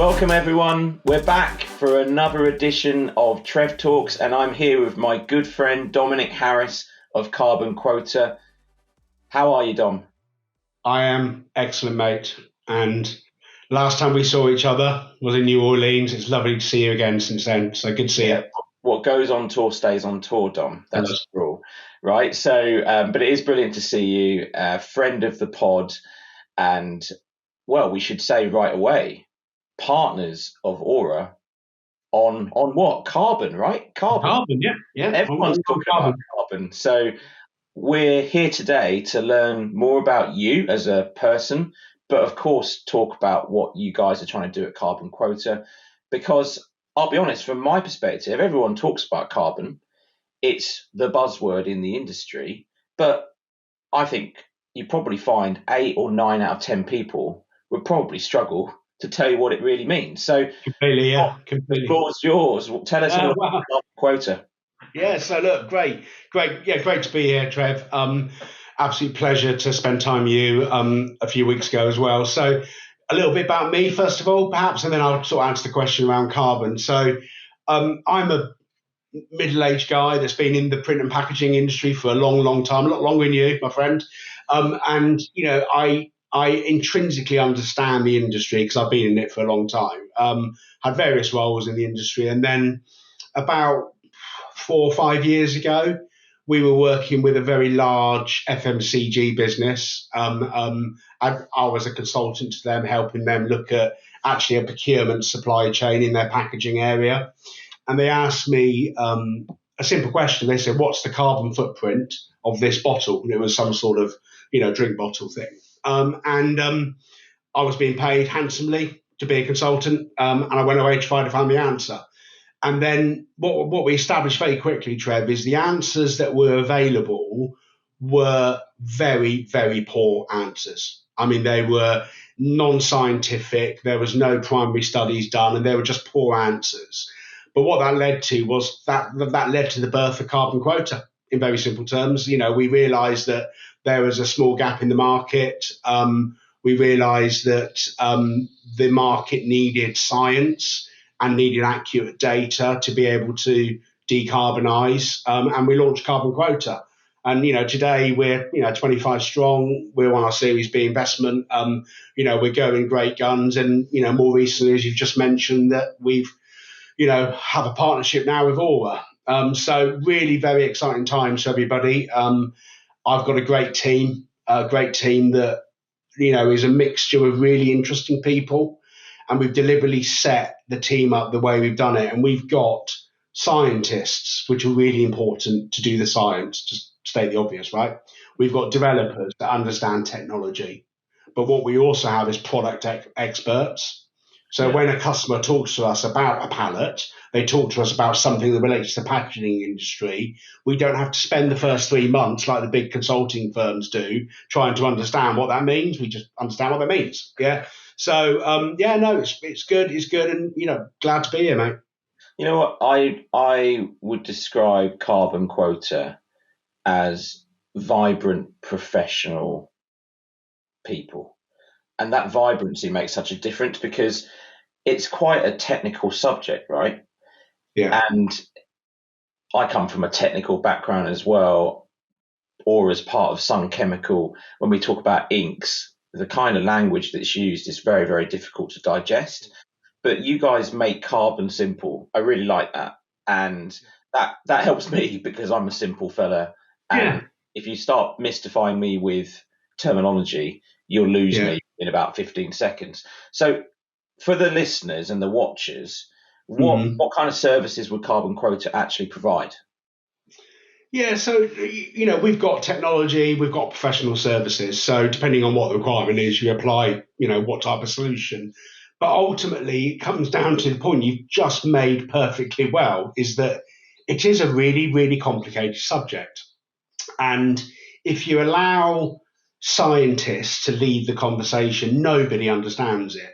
Welcome everyone, we're back for another edition of Trev Talks, and I'm here with my good friend Dominic Harris of CarbonQuota. How are you, Dom? I am excellent, mate. And last time we saw each other was in New Orleans. It's lovely to see you again since then, so good to see you. What goes on tour stays on tour, Dom. That's the rule, right? So, but it is brilliant to see you, friend of the pod, and, well, we should say right away, partners of Aura on what? Carbon, right? Carbon, yeah. Everyone's talking about carbon. So we're here today to learn more about you as a person, but of course talk about what you guys are trying to do at CarbonQuota, because I'll be honest, from my perspective, everyone talks about carbon. It's the buzzword in the industry, but I think you probably find 8 or 9 out of 10 people would probably struggle to tell you what it really means. So completely. The floor's yours. Tell us all about CarbonQuota. Yeah, so look, great. Yeah, great to be here, Trev. Absolute pleasure to spend time with you a few weeks ago as well. So a little bit about me, first of all, perhaps, and then I'll sort of answer the question around carbon. So I'm a middle-aged guy that's been in the print and packaging industry for a long, long time, a lot longer than you, my friend. And, you know, I intrinsically understand the industry because I've been in it for a long time. Had various roles in the industry. And then about 4 or 5 years ago, we were working with a very large FMCG business. I was a consultant to them, helping them look at actually a procurement supply chain in their packaging area. And they asked me a simple question. They said, "What's the carbon footprint of this bottle?" And it was some sort of, drink bottle thing. I was being paid handsomely to be a consultant, and I went away to try to find the answer. And then what we established very quickly, Trev, is the answers that were available were very, very poor answers. I mean, they were non-scientific. There was no primary studies done, and they were just poor answers. But what that led to was that led to the birth of CarbonQuota. In very simple terms, we realised that there was a small gap in the market. We realised that the market needed science and needed accurate data to be able to decarbonise, and we launched CarbonQuota. And today we're 25 strong. We're on our Series B investment. We're going great guns, and more recently, as you've just mentioned, that we've have a partnership now with Aura. So really very exciting times for everybody. I've got a great team that is a mixture of really interesting people. And we've deliberately set the team up the way we've done it. And we've got scientists, which are really important to do the science, just state the obvious, right? We've got developers that understand technology. But what we also have is product experts. So when a customer talks to us about a pallet, they talk to us about something that relates to the packaging industry. We don't have to spend the first 3 months like the big consulting firms do trying to understand what that means. We just understand what that means. Yeah. So, it's good. It's good. And, glad to be here, mate. You know what? I would describe CarbonQuota as vibrant, professional people. And that vibrancy makes such a difference because it's quite a technical subject, right? Yeah. And I come from a technical background as well, or as part of Sun Chemical. When we talk about inks, the kind of language that's used is very, very difficult to digest. But you guys make carbon simple. I really like that. And that helps me because I'm a simple fella. And if you start mystifying me with terminology, you'll lose me in about 15 seconds. So for the listeners and the watchers, what kind of services would CarbonQuota actually provide? Yeah, so, we've got technology, we've got professional services. So depending on what the requirement is, you apply, what type of solution. But ultimately, it comes down to the point you've just made perfectly well, is that it is a really, really complicated subject. And if you allow scientists to lead the conversation, nobody understands it.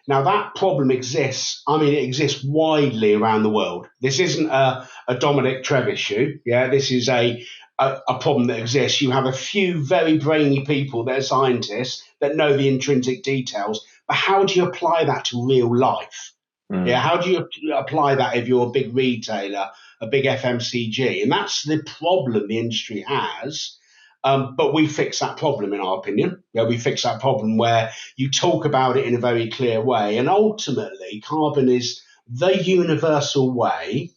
Now, that problem exists. I mean, it exists widely around the world. This isn't a Dominic Trevor issue. Yeah, this is a a problem that exists. You have a few very brainy people that are scientists that know the intrinsic details, but how do you apply that to real life? Yeah, how do you apply that if you're a big retailer, a big FMCG? And that's the problem the industry has. But we fix that problem, in our opinion. Yeah, we fix that problem where you talk about it in a very clear way. And ultimately, carbon is the universal way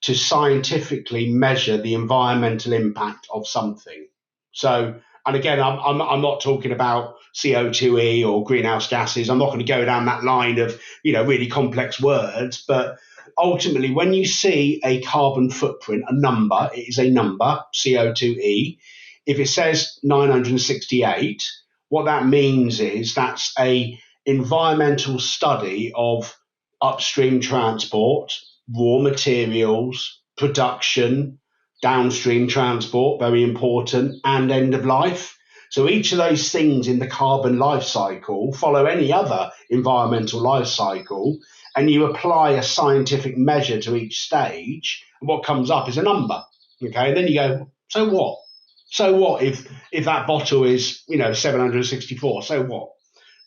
to scientifically measure the environmental impact of something. So, and again, I'm not talking about CO2e or greenhouse gases. I'm not going to go down that line of, really complex words. But ultimately, when you see a carbon footprint, a number, it is a number, CO2e. If it says 968, what that means is that's a environmental study of upstream transport, raw materials, production, downstream transport, very important, and end of life. So each of those things in the carbon life cycle follow any other environmental life cycle, and you apply a scientific measure to each stage, and what comes up is a number. Okay, and then you go, so what? So what if that bottle is 764? So what?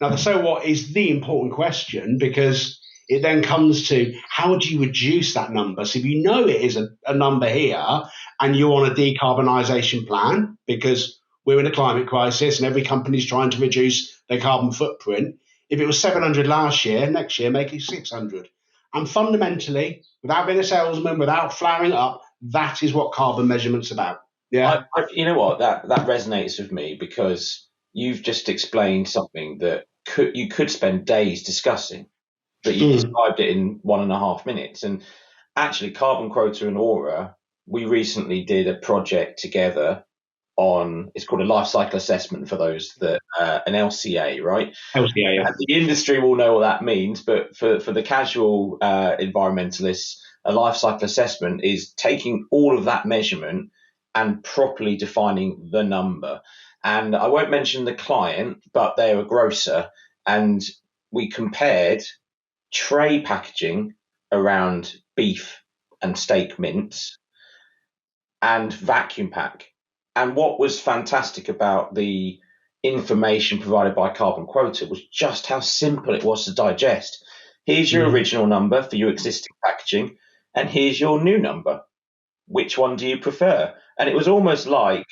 Now the so what is the important question, because it then comes to how do you reduce that number? So if you know it is a number here and you're on a decarbonisation plan, because we're in a climate crisis and every company's trying to reduce their carbon footprint, if it was 700 last year, next year make it 600. And fundamentally, without being a salesman, without flaring up, that is what carbon measurement's about. Yeah. You know what? That resonates with me, because you've just explained something that you could spend days discussing, but you described it in 1.5 minutes. And actually, CarbonQuota and Aura, we recently did a project together on, it's called a life cycle assessment for those that, an LCA, right? LCA, yeah. And the industry will know what that means, but for the casual environmentalists, a life cycle assessment is taking all of that measurement and properly defining the number. And I won't mention the client, but they're a grocer, and we compared tray packaging around beef and steak mince and vacuum pack. And what was fantastic about the information provided by CarbonQuota was just how simple it was to digest. Here's your original number for your existing packaging, and here's your new number. Which one do you prefer? And it was almost like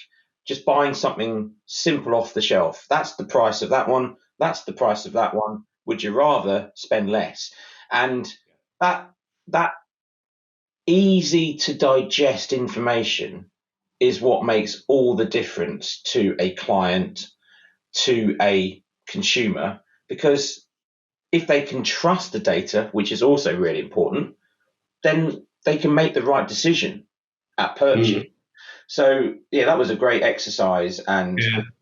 just buying something simple off the shelf. That's the price of that one. That's the price of that one. Would you rather spend less? And that easy to digest information is what makes all the difference to a client, to a consumer, because if they can trust the data, which is also really important, then they can make the right decision at purchase. So yeah, that was a great exercise, and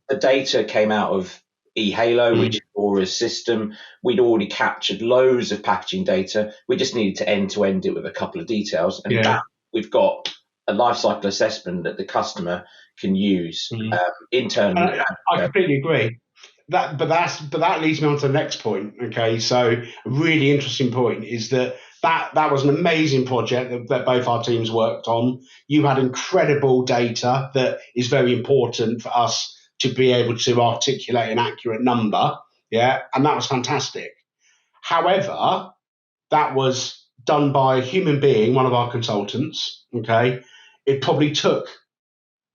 the data came out of eHalo, which is Aura's system. We'd already captured loads of packaging data. We just needed to end it with a couple of details, and that we've got a life cycle assessment that the customer can use internally. I completely agree. But that leads me on to the next point. Okay, so a really interesting point is that was an amazing project that both our teams worked on. You had incredible data that is very important for us to be able to articulate an accurate number. Yeah, and that was fantastic. However, that was done by a human being, one of our consultants. Okay, it probably took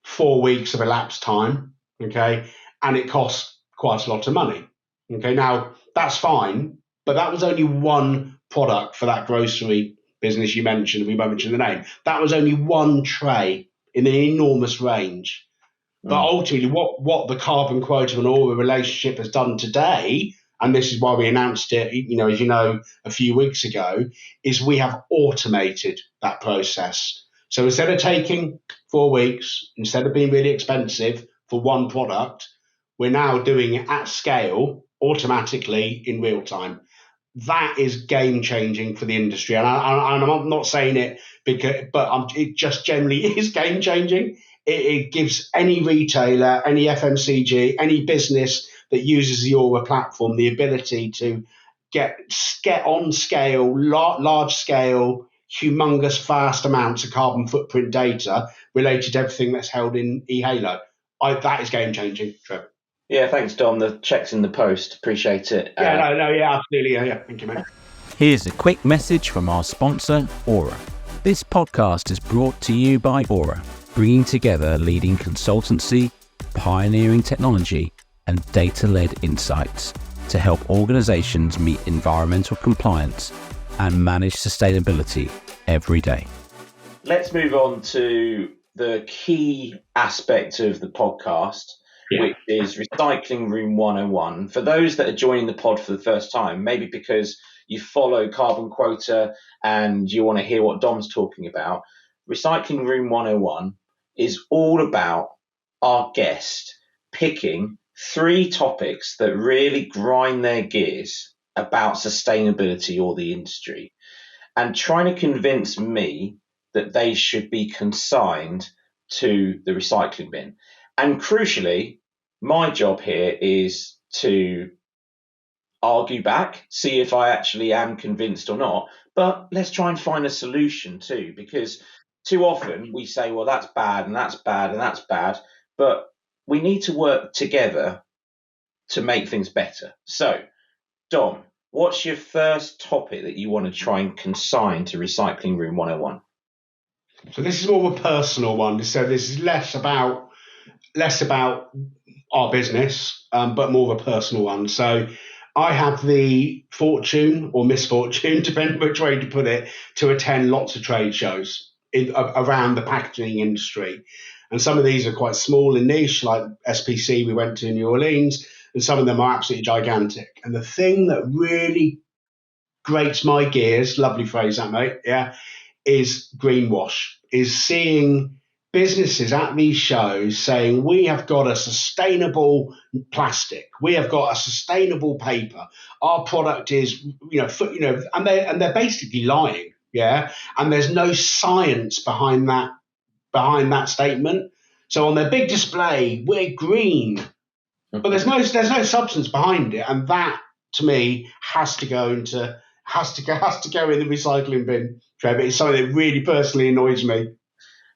4 weeks of elapsed time. Okay, and it cost quite a lot of money. Okay, now that's fine, but that was only one product for that grocery business you mentioned. We won't mention the name. That was only one tray in an enormous range. But ultimately, what the CarbonQuota and Aura relationship has done today, and this is why we announced it, as you know, a few weeks ago, is we have automated that process. So instead of taking 4 weeks, instead of being really expensive for one product, we're now doing it at scale, automatically in real time. That is game changing for the industry, and I'm not saying it but it just generally is game changing. It gives any retailer, any FMCG, any business that uses the Aura platform the ability to get on scale, large scale humongous, vast amounts of carbon footprint data related to everything that's held in eHalo. That is game changing, Trevor. Yeah, thanks, Dom. The check's in the post. Appreciate it. Yeah, absolutely. Yeah, thank you, mate. Here's a quick message from our sponsor, Aura. This podcast is brought to you by Aura, bringing together leading consultancy, pioneering technology, and data-led insights to help organizations meet environmental compliance and manage sustainability every day. Let's move on to the key aspect of the podcast, which is Recycling Room 101. For those that are joining the pod for the first time, maybe because you follow CarbonQuota and you want to hear what Dom's talking about, Recycling Room 101 is all about our guest picking 3 topics that really grind their gears about sustainability or the industry and trying to convince me that they should be consigned to the recycling bin. And crucially, my job here is to argue back, see if I actually am convinced or not. But let's try and find a solution too, because too often we say, well, that's bad and that's bad and that's bad. But we need to work together to make things better. So, Dom, what's your first topic that you want to try and consign to Recycling Room 101? So this is more of a personal one. So this is less about our business, but more of a personal one. So I have the fortune or misfortune, depending which way to put it, to attend lots of trade shows around the packaging industry. And some of these are quite small and niche, like SPC we went to in New Orleans, and some of them are absolutely gigantic. And the thing that really grates my gears, lovely phrase that, mate, yeah, is greenwash, is seeing businesses at these shows saying we have got a sustainable plastic, we have got a sustainable paper, our product is, and they're basically lying, yeah, and there's no science behind that statement. So on their big display, we're green, but there's no substance behind it, and that to me has to go in the recycling bin, Trevor. It's something that really personally annoys me.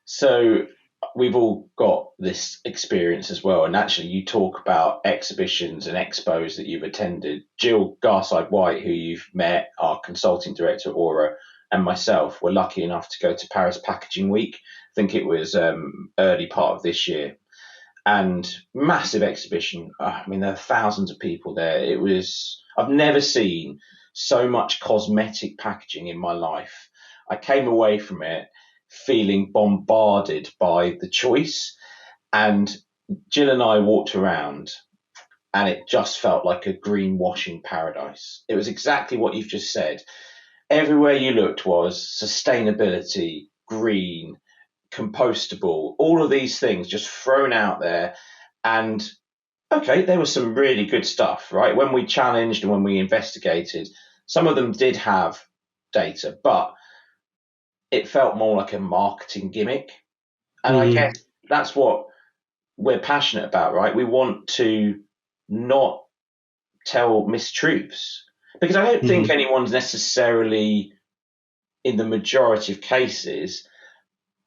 So we've all got this experience as well. And actually, you talk about exhibitions and expos that you've attended. Jill Garside-White, who you've met, our consulting director at Aura, and myself were lucky enough to go to Paris Packaging Week. I think it was early part of this year. And massive exhibition. I mean, there are thousands of people there. I've never seen so much cosmetic packaging in my life. I came away from it feeling bombarded by the choice. And Jill and I walked around and it just felt like a greenwashing paradise. It was exactly what you've just said. Everywhere you looked was sustainability, green, compostable, all of these things just thrown out there. And okay, there was some really good stuff, right? When we challenged and when we investigated, some of them did have data, but it felt more like a marketing gimmick. And I guess that's what we're passionate about, right? We want to not tell mistruths, because I don't think anyone's necessarily, in the majority of cases,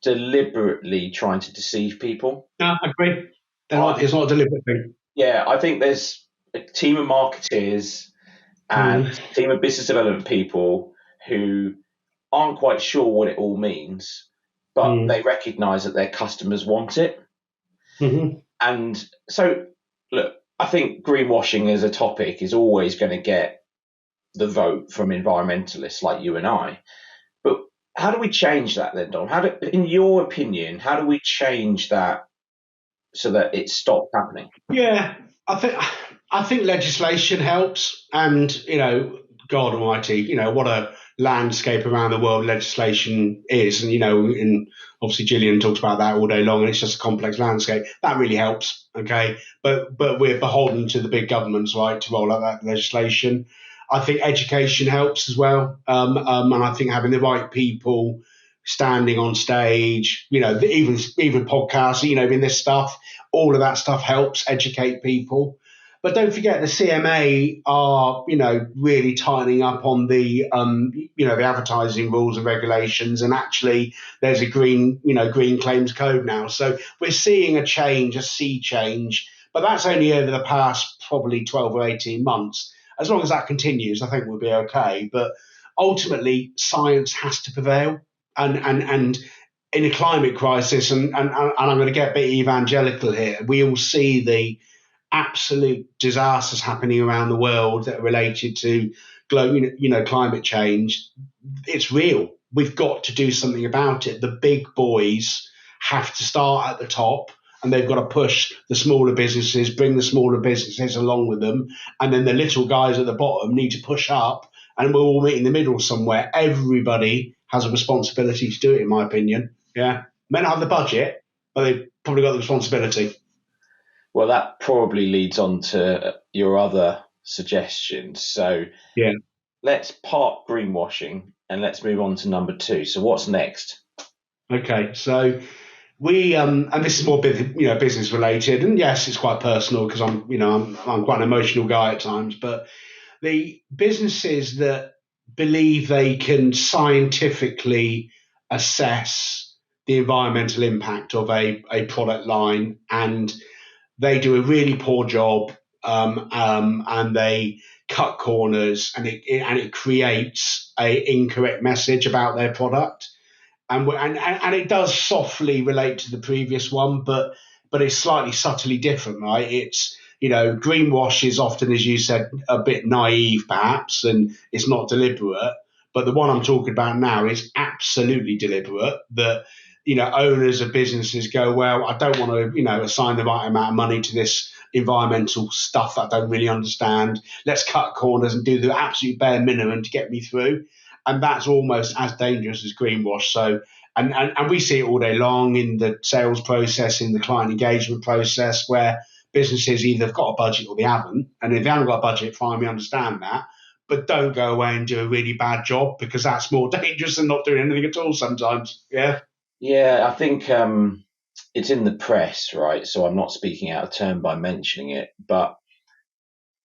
deliberately trying to deceive people. No, I agree. It's not a deliberate thing. Yeah, I think there's a team of marketeers and a team of business development people who aren't quite sure what it all means, but they recognize that their customers want it. And so, look, I think greenwashing as a topic is always going to get the vote from environmentalists like you and I. But how do we change that then, Don? In your opinion, how do we change that so that it stops happening? Yeah, I think legislation helps, and God Almighty, what a landscape around the world legislation is, and and obviously Gillian talks about that all day long, and it's just a complex landscape. That really helps, okay, but we're beholden to the big governments, right, to roll out that legislation. I think education helps as well, and I think having the right people standing on stage, even podcasts, in this stuff, all of that stuff helps educate people. But don't forget the CMA are, really tightening up on the, the advertising rules and regulations. And actually, there's a green claims code now. So we're seeing a change, a sea change. But that's only over the past probably 12 or 18 months. As long as that continues, I think we'll be okay. But ultimately, science has to prevail. And in a climate crisis, and I'm going to get a bit evangelical here, we all see the absolute disasters happening around the world that are related to climate change. It's real. We've got to do something about it. The big boys have to start at the top, and they've got to push the smaller businesses, bring the smaller businesses along with them, and then the little guys at the bottom need to push up, and we'll all meet in the middle somewhere. Everybody has a responsibility to do it, in my opinion. Yeah, may not have the budget, but they've probably got the responsibility. Well, that probably leads on to your other suggestions. So yeah, let's park greenwashing and let's move on to number 2. So what's next? Okay, so we and this is more business related, and yes, it's quite personal because I'm quite an emotional guy at times. But the businesses that believe they can scientifically assess the environmental impact of a product line, and they do a really poor job, and they cut corners, and it creates a incorrect message about their product, and it does softly relate to the previous one, but it's slightly subtly different, right? It's greenwash is often, as you said, a bit naive perhaps, and it's not deliberate. But the one I'm talking about now is absolutely deliberate. That owners of businesses go, well, I don't want to assign the right amount of money to this environmental stuff that I don't really understand. Let's cut corners and do the absolute bare minimum to get me through. And that's almost as dangerous as greenwash. So, and we see it all day long in the sales process, in the client engagement process, where businesses either have got a budget or they haven't. And if they haven't got a budget, fine, we understand that. But don't go away and do a really bad job, because that's more dangerous than not doing anything at all sometimes. Yeah. Yeah, I think it's in the press, right? So I'm not speaking out of turn by mentioning it, but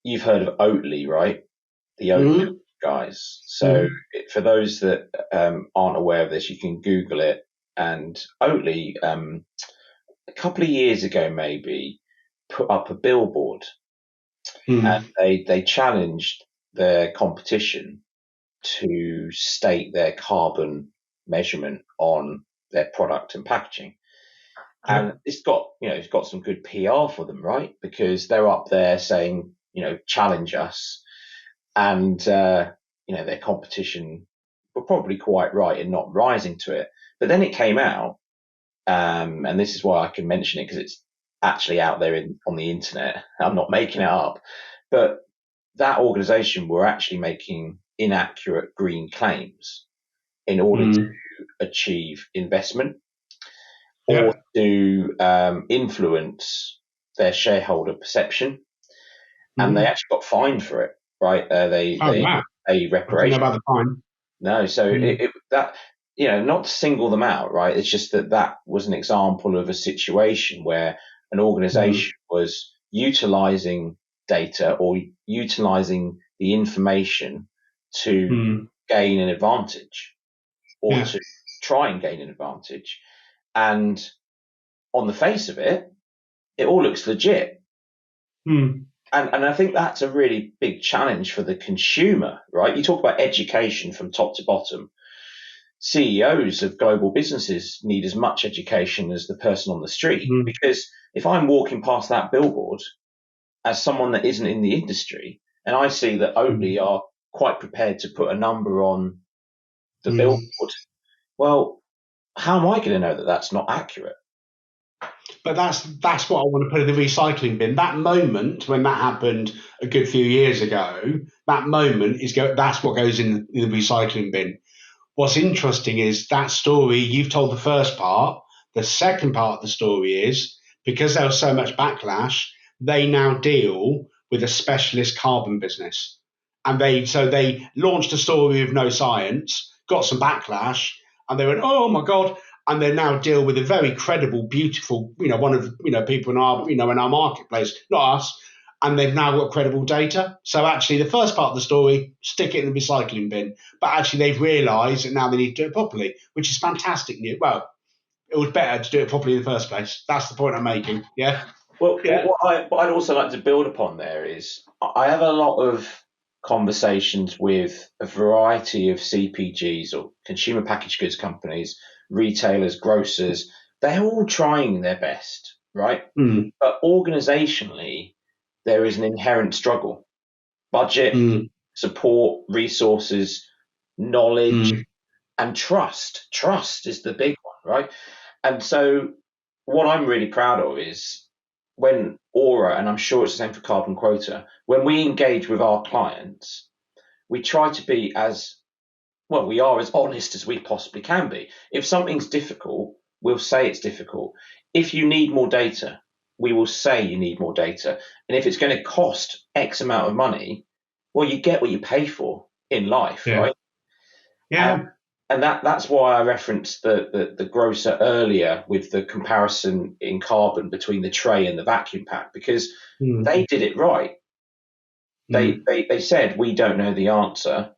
you've heard of Oatly, right? The Oatly guys. So for those that aren't aware of this, you can Google it. And Oatly, a couple of years ago maybe, put up a billboard, and they challenged their competition to state their carbon measurement on their product and packaging. And it's got some good PR for them, right? Because they're up there saying, challenge us. And, their competition were probably quite right in not rising to it. But then it came out, and this is why I can mention it, because it's actually out there on the internet. I'm not making it up. But that organization were actually making inaccurate green claims in order to achieve investment or to influence their shareholder perception. And they actually got fined for it, right? They pay reparation. I don't know about the fine. No, so not to single them out, right? It's just that was an example of a situation where an organization was utilizing data or utilizing the information to gain an advantage or to try and gain an advantage. And on the face of it, it all looks legit. And I think that's a really big challenge for the consumer, right? You talk about education from top to bottom. CEOs of global businesses need as much education as the person on the street, because if I'm walking past that billboard as someone that isn't in the industry, and I see that Oatly are quite prepared to put a number on the billboard, well, how am I going to know that that's not accurate? But that's what I want to put in the recycling bin. That moment when that happened a good few years ago, that moment that's what goes in the recycling bin. What's interesting is that story, you've told the first part. The second part of the story is, because there was so much backlash, they now deal with a specialist carbon business. And they launched a story of no science, got some backlash, and they went, oh my God. And they now deal with a very credible, beautiful, one of people in our, in our marketplace, not us, and they've now got credible data. So actually, the first part of the story, stick it in the recycling bin. But actually, they've realised that now they need to do it properly, which is fantastic news. Well, it was better to do it properly in the first place. That's the point I'm making. Yeah. Well, Yeah. what I'd also like to build upon there is I have a lot of conversations with a variety of CPGs or consumer packaged goods companies, retailers, grocers. They're all trying their best, right? Mm. But organizationally, there is an inherent struggle. Budget, support, resources, knowledge, and trust. Trust is the big one, right? And so what I'm really proud of is when Aura, and I'm sure it's the same for CarbonQuota, when we engage with our clients, we try to be we are as honest as we possibly can be. If something's difficult, we'll say it's difficult. If you need more data, we will say you need more data. And if it's going to cost X amount of money, well, you get what you pay for in life, right? Yeah. And that's why I referenced the grocer earlier with the comparison in carbon between the tray and the vacuum pack, because they did it right. They said, we don't know the answer.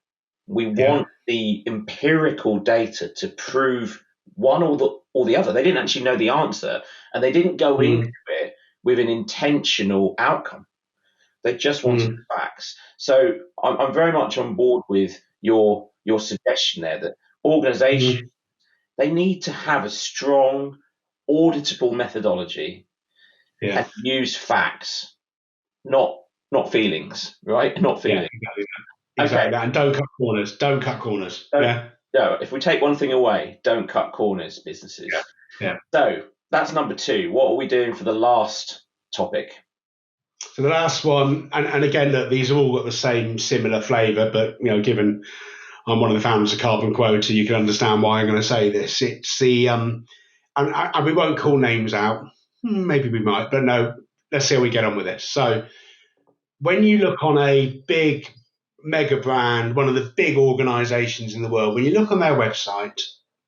We want the empirical data to prove one or the other. They didn't actually know the answer, and they didn't go into it with an intentional outcome. They just wanted the facts. So I'm very much on board with your suggestion there that organizations, they need to have a strong, auditable methodology and use facts, not feelings, right? Not feelings. Yeah, exactly. Okay. And don't cut corners. Don't cut corners. No, if we take one thing away, don't cut corners, businesses. Yeah. So that's number 2. What are we doing for the last topic? So the last one, and again, look, these have all got the same similar flavour, but given I'm one of the founders of CarbonQuota, you can understand why I'm going to say this. It's the and we won't call names out. Maybe we might, but no. Let's see how we get on with this. So when you look on a big mega brand, one of the big organisations in the world, when you look on their website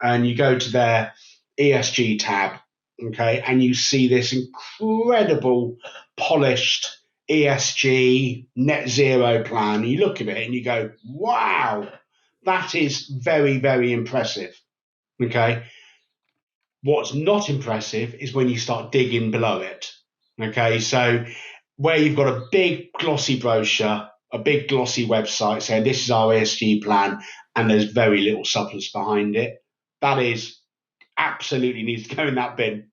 and you go to their ESG tab, okay, and you see this incredible polished ESG net zero plan, you look at it and you go, wow, that is very, very impressive. Okay. What's not impressive is when you start digging below it. Okay. So where you've got a big glossy brochure, a big glossy website saying this is our ESG plan, and there's very little substance behind it, that is absolutely needs to go in that bin.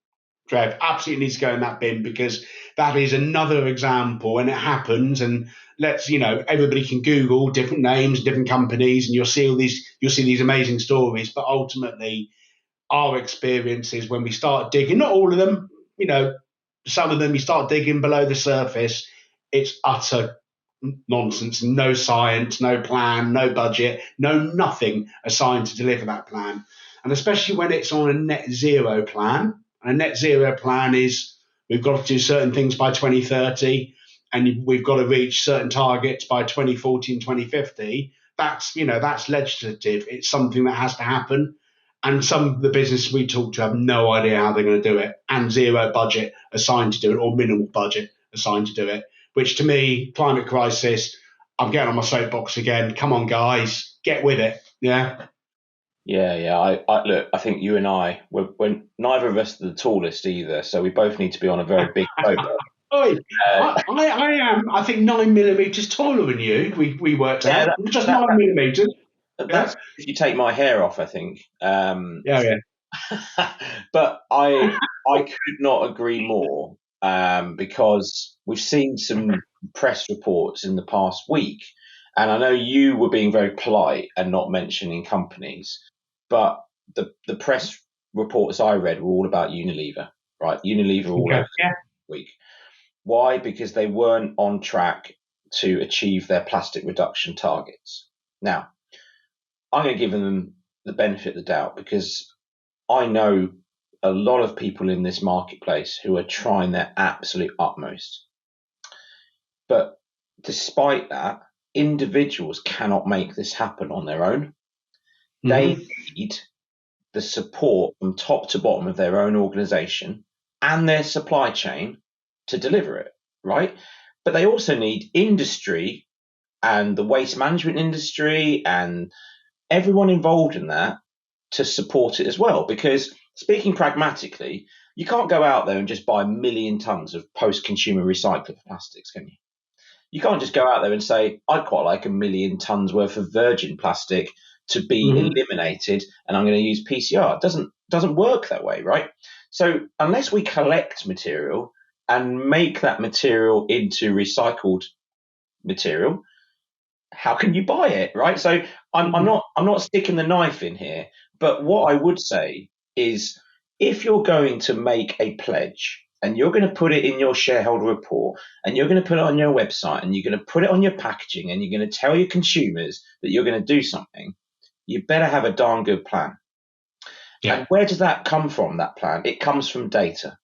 Trev, absolutely needs to go in that bin, because that is another example, and it happens. And everybody can Google different names, different companies, and you'll see these amazing stories. But ultimately, our experience is when we start digging, not all of them, some of them, you start digging below the surface, it's utter nonsense, no science, no plan, no budget, no nothing assigned to deliver that plan. And especially when it's on a net zero plan. And a net zero plan is we've got to do certain things by 2030, and we've got to reach certain targets by 2040 and 2050. That's legislative. It's something that has to happen. And some of the businesses we talk to have no idea how they're going to do it, and zero budget assigned to do it, or minimal budget assigned to do it, which to me, climate crisis, I'm getting on my soapbox again. Come on, guys, get with it. Yeah. Yeah. I look, I think you and we're neither of us are the tallest either, so we both need to be on a very big soapbox. I am, I think, 9 millimeters taller than you. We worked out. Just 9 millimeters. That's if you take my hair off, I think. Yeah. But I could not agree more, because we've seen some press reports in the past week, and I know you were being very polite and not mentioning companies, but the press reports I read were all about Unilever, right? Unilever all over the week. Why? Because they weren't on track to achieve their plastic reduction targets. Now, I'm going to give them the benefit of the doubt, because I know a lot of people in this marketplace who are trying their absolute utmost. But despite that, individuals cannot make this happen on their own. Mm-hmm. They need the support from top to bottom of their own organization and their supply chain to deliver it, right? but they also need industry and the waste management industry and everyone involved in that to support it as well. Because speaking pragmatically, you can't go out there and just buy 1,000,000 tons of post-consumer recycled plastics, can you? You can't just go out there and say, I'd quite like 1,000,000 tons worth of virgin plastic to be eliminated, and I'm going to use PCR. It doesn't work that way, right? So unless we collect material and make that material into recycled material, how can you buy it, right? So I'm not sticking the knife in here, but what I would say is, if you're going to make a pledge and you're going to put it in your shareholder report and you're going to put it on your website and you're going to put it on your packaging and you're going to tell your consumers that you're going to do something, you better have a darn good plan. Yeah. And where does that come from, that plan? It comes from data,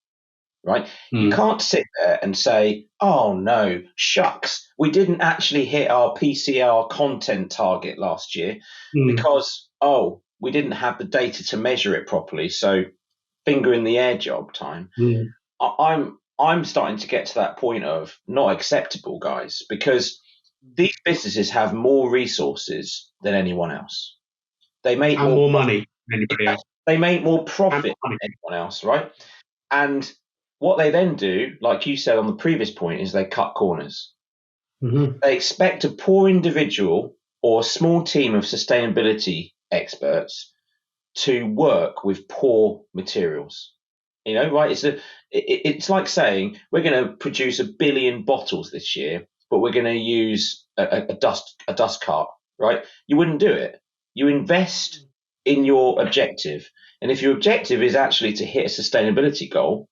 right? You can't sit there and say, oh no, shucks, we didn't actually hit our PCR content target last year because, we didn't have the data to measure it properly. So finger in the air job time. I'm starting to get to that point of not acceptable, guys, because these businesses have more resources than anyone else. They make more money than anybody else. They make more profit than anyone else, right? And what they then do, like you said on the previous point, is they cut corners. They expect a poor individual or a small team of sustainability experts to work with poor materials. You know, right? It's like saying we're going to produce 1 billion bottles this year, but we're going to use a dust cart, right? You wouldn't do it. You invest in your objective, and if your objective is actually to hit a sustainability goal,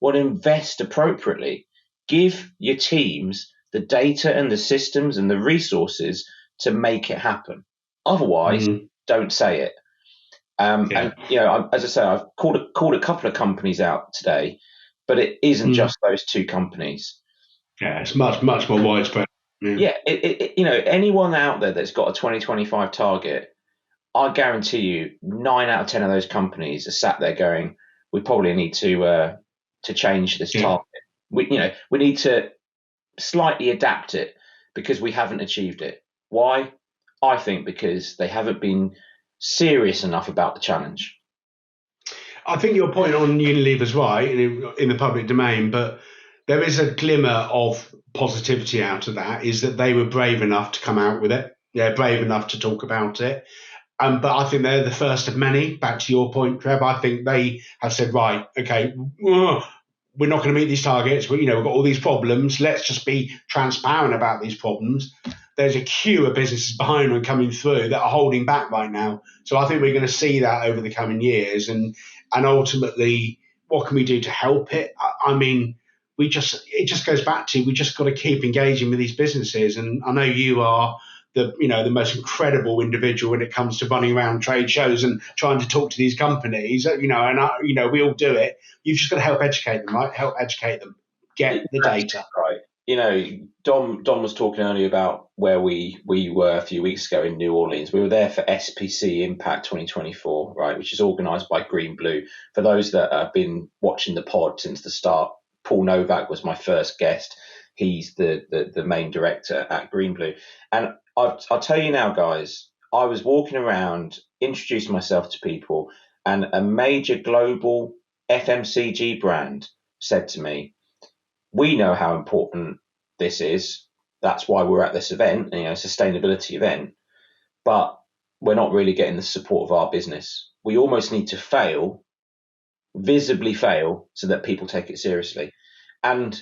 well, invest appropriately. Give your teams the data and the systems and the resources to make it happen. Otherwise, don't say it. And as I say, I've called a couple of companies out today, but it isn't just those two companies. Yeah, it's much more widespread. Yeah, anyone out there that's got a 2025 target, I guarantee you, 9 out of 10 of those companies are sat there going, "We probably need to change this target. We need to slightly adapt it because we haven't achieved it." Why? I think because they haven't been serious enough about the challenge. I think your point on Unilever's right in the public domain, but there is a glimmer of positivity out of that, is that they were brave enough to come out with it. They're brave enough to talk about it. But I think they're the first of many. Back to your point, Trevor, I think they have said, right, okay, we're not going to meet these targets. We've got all these problems. Let's just be transparent about these problems. There's a queue of businesses behind them coming through that are holding back right now. So I think we're going to see that over the coming years. And ultimately, what can we do to help it? I mean, it just goes back to, we just got to keep engaging with these businesses. And I know you are the most incredible individual when it comes to running around trade shows and trying to talk to these companies, we all do it. You've just got to help educate them, right? Help educate them, get the data. Right. Dom was talking earlier about where we were a few weeks ago in New Orleans. We were there for SPC Impact 2024, right, which is organised by Green Blue. For those that have been watching the pod since the start, Paul Novak was my first guest. He's the main director at Green Blue. And I'll tell you now, guys, I was walking around, introducing myself to people, and a major global FMCG brand said to me, "We know how important this is. That's why we're at this event, sustainability event, but we're not really getting the support of our business. We almost need to fail, visibly fail, so that people take it seriously." And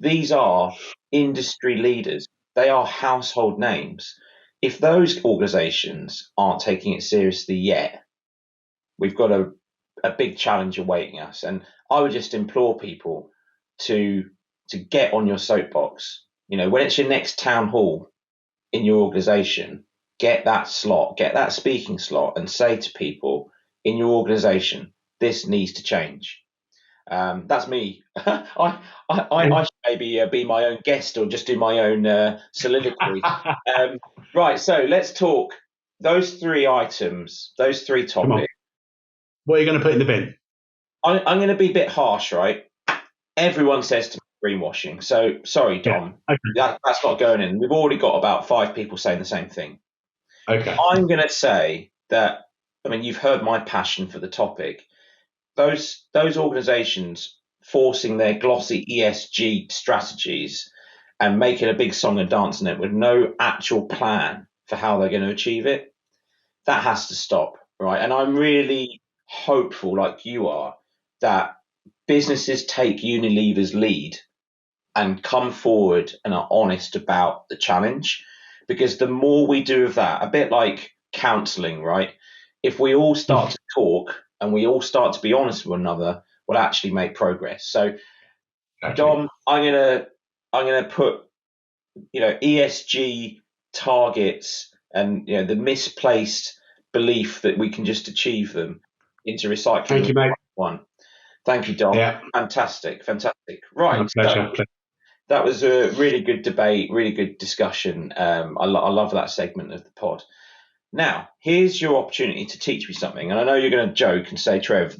these are industry leaders. They are household names. If those organizations aren't taking it seriously yet, we've got a big challenge awaiting us. And I would just implore people to get on your soapbox. When it's your next town hall in your organization, get that speaking slot, and say to people in your organization, this needs to change. That's me. I should maybe be my own guest or just do my own soliloquy. Right, so let's talk those three items, those three topics. What are you going to put in the bin? I'm going to be a bit harsh, right? Everyone says to me, greenwashing. So sorry, Dom, that's not going in. We've already got about 5 people saying the same thing. Okay. I'm going to say that, I mean, you've heard my passion for the topic. Those organisations forcing their glossy ESG strategies and making a big song and dance on it with no actual plan for how they're going to achieve it, that has to stop, right? And I'm really hopeful, like you are, that businesses take Unilever's lead and come forward and are honest about the challenge. Because the more we do of that, a bit like counselling, right? If we all start to talk and we all start to be honest with one another, we'll actually make progress. So, Dom, I'm gonna put, ESG targets and the misplaced belief that we can just achieve them into recycling. Thank you, mate. One. Thank you, Dom. Yeah. Fantastic. Right. Pleasure. That was a really good debate, really good discussion. I love that segment of the pod. Now, here's your opportunity to teach me something. And I know you're going to joke and say, Trev,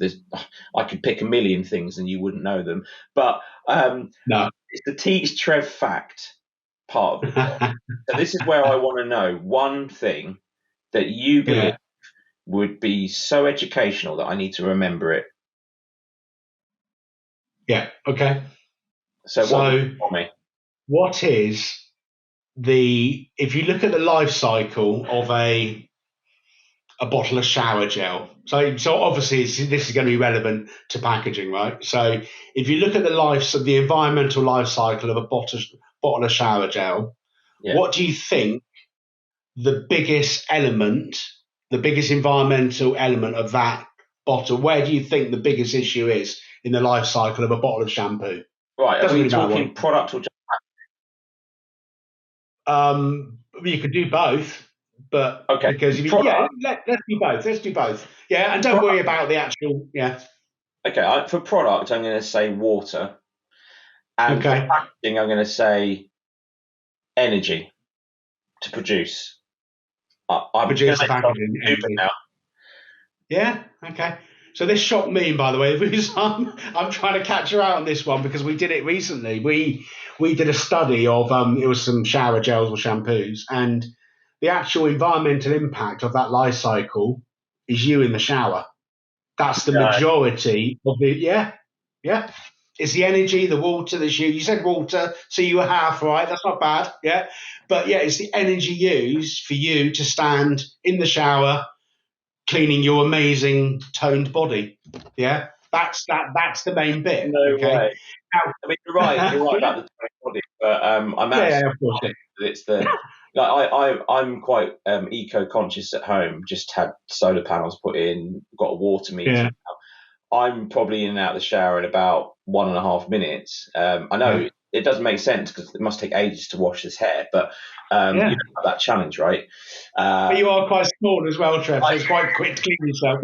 I could pick a million things and you wouldn't know them. But no, it's the Teach Trev fact part of the pod. So this is where I want to know one thing that you believe would be so educational that I need to remember it. Yeah, okay. So what is if you look at the life cycle of a bottle of shower gel, so obviously this is going to be relevant to packaging, right? So if you look at the environmental life cycle of a bottle of shower gel, what do you think the biggest environmental element of that bottle, where do you think the biggest issue is in the life cycle of a bottle of shampoo? Right, are we talking product or just you could do both, but okay. Because let's do both. Yeah, and don't worry about the actual. Yeah. Okay, for product, I'm going to say water, and for packaging, I'm going to say energy to produce. I'm produce the packaging energy. Now. Yeah. Okay. So this shocked me, by the way, because I'm trying to catch her out on this one because we did it recently. We did a study of it was some shower gels or shampoos, and the actual environmental impact of that life cycle is you in the shower. That's the majority of the yeah. It's the energy, the water, you said water, so you were half right. That's not bad, yeah. But yeah, it's the energy used for you to stand in the shower, cleaning your amazing toned body. Yeah, that's the main bit. No way. Now, I mean, you're right about the toned body, but I'm actually of course. It's the I'm quite eco-conscious at home. Just had solar panels put in, got a water meter. Yeah. I'm probably in and out of the shower in about 1.5 minutes. I know it doesn't make sense because it must take ages to wash this hair, but you don't have that challenge, right? But you are quite small as well, Trev, so it's quite quick to clean yourself.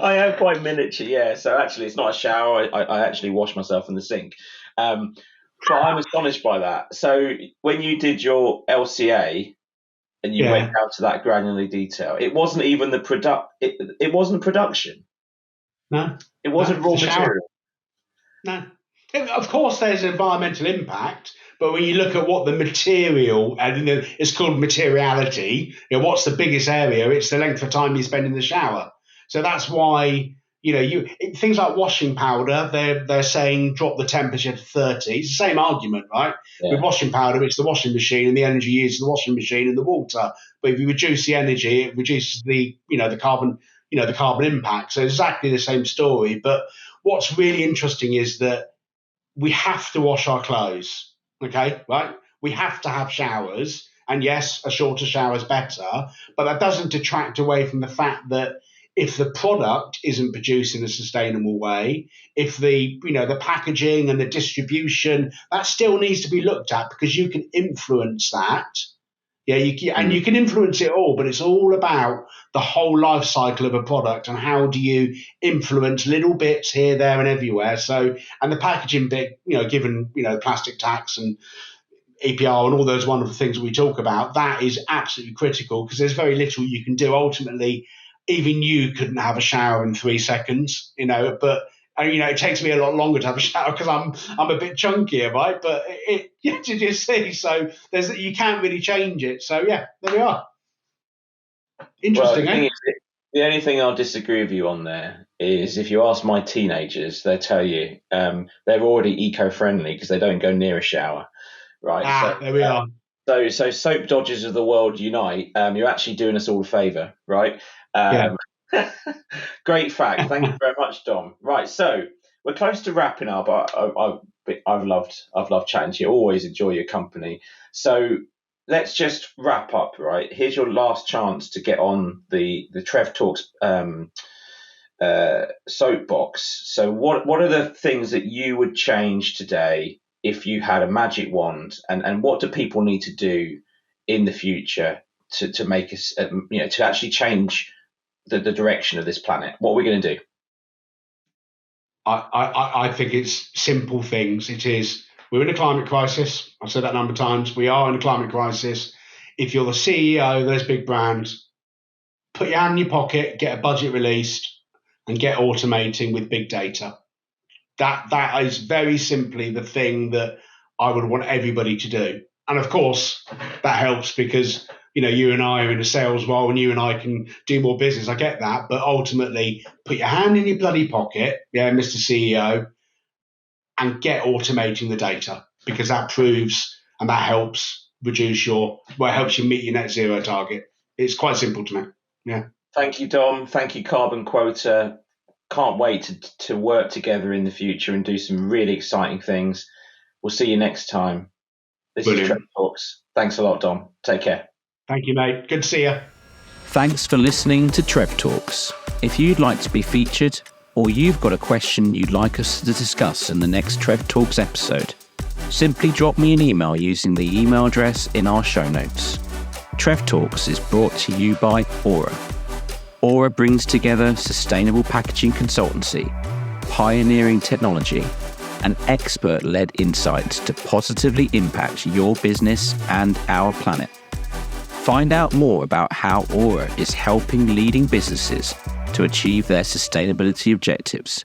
I am quite miniature, yeah. So actually, it's not a shower. I actually wash myself in the sink. But I'm astonished by that. So when you did your LCA and you went down to that granular detail, it wasn't even the product. It wasn't production. No, it wasn't raw material. No, of course there's environmental impact, but when you look at what the material, and it's called materiality, what's the biggest area? It's the length of time you spend in the shower. So that's why things like washing powder, they're saying drop the temperature to 30. It's the same argument, right? Yeah. With washing powder, it's the washing machine and the energy used in the washing machine and the water. But if you reduce the energy, it reduces the carbon. The carbon impact. So exactly the same story. But what's really interesting is that we have to wash our clothes. Okay, right? We have to have showers. And yes, a shorter shower is better. But that doesn't detract away from the fact that if the product isn't produced in a sustainable way, if the packaging and the distribution, that still needs to be looked at because you can influence that. Yeah, you can influence it all, but it's all about the whole life cycle of a product and how do you influence little bits here, there, and everywhere. So, and the packaging bit, given plastic tax and EPR and all those wonderful things that we talk about, that is absolutely critical because there's very little you can do. Ultimately, even you couldn't have a shower in 3 seconds, but And, it takes me a lot longer to have a shower because I'm a bit chunkier, right? But did you see? So you can't really change it. So yeah, there we are. Interesting, well, the only thing I'll disagree with you on there is if you ask my teenagers, they'll tell you they're already eco-friendly because they don't go near a shower, right? There we are. So soap dodgers of the world unite. You're actually doing us all a favour, right? Great fact. Thank you very much, Dom. Right, so we're close to wrapping up. I've loved chatting to you. Always enjoy your company. So let's just wrap up. Right, here's your last chance to get on the Trev Talks soapbox. So what are the things that you would change today if you had a magic wand, and what do people need to do in the future to make us to actually change the direction of this planet? What are we going to do? I think it's simple things. It is, we're in a climate crisis. I've said that a number of times. We are in a climate crisis. If you're the CEO of those big brands, put your hand in your pocket, get a budget released, and get automating with big data. That is very simply the thing that I would want everybody to do. And of course, that helps because you and I are in a sales role and you and I can do more business. I get that. But ultimately, put your hand in your bloody pocket, Mr. CEO, and get automating the data, because that proves and that helps helps you meet your net zero target. It's quite simple to me. Yeah. Thank you, Dom. Thank you, CarbonQuota. Can't wait to work together in the future and do some really exciting things. We'll see you next time. This is Trevor Talks. Thanks a lot, Dom. Take care. Thank you, mate. Good to see you. Thanks for listening to Trev Talks. If you'd like to be featured, or you've got a question you'd like us to discuss in the next Trev Talks episode, simply drop me an email using the email address in our show notes. Trev Talks is brought to you by Aura. Aura brings together sustainable packaging consultancy, pioneering technology, and expert-led insights to positively impact your business and our planet. Find out more about how Aura is helping leading businesses to achieve their sustainability objectives